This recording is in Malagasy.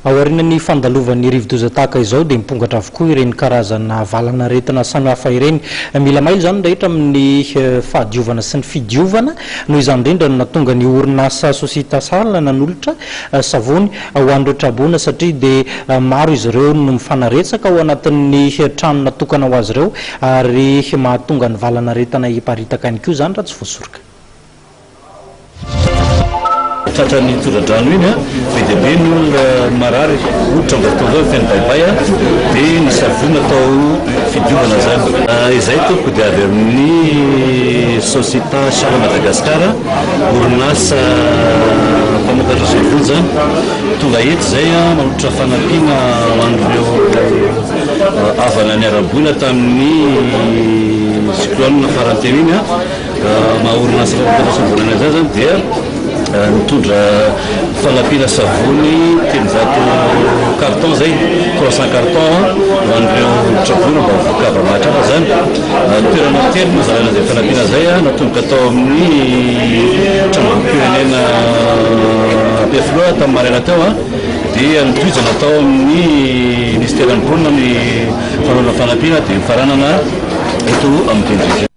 aorinany fandalovan'ny rivodozataka izao dia mipongatra avokoa ireny karazana valana retina samihafa ireny. Mila mailo zany rehetra amin'ny fahadiovana sy ny fidiovana noho izany indrindra no natonga ny orinasa Societasal nanolotra savony ho an'ireo trabona satria dia maro izy ireo no mifanaretsaka ao anatin'ny trano natokana ho azy ireo ary mahatonga ny valana retina hiparitaka ihany koa zany raha tsy voasoroka. Tratran'ny todradrano iny be dia be ny olona marary ohatra mbatao feno baibay dia ny savony atao fidiovana zany. Izay tompoko dia avy amin'ny Societasal Madagasikara orinasa mpamokatra savony zany tonga eto zay manolotra fanampiana ho an'ireo avana ny arabola tamin'ny cyclone faranteny iny maha orinasa mpamokatra savony zay zany dia mitondra fanampiana savony 300 carton zay 300 carton ho an'ireo trabona mba vokava mahatrava zany. Toerana telo no zalana zay fanampiana zay natomboka atao amin'ny tranom-pirenena Befloa tamin'ny maraina teo dia nitohizana atao amin'ny ministera ny ponina ny fanaovana fanampiana dia mifaranana eto amin'ny tendrika.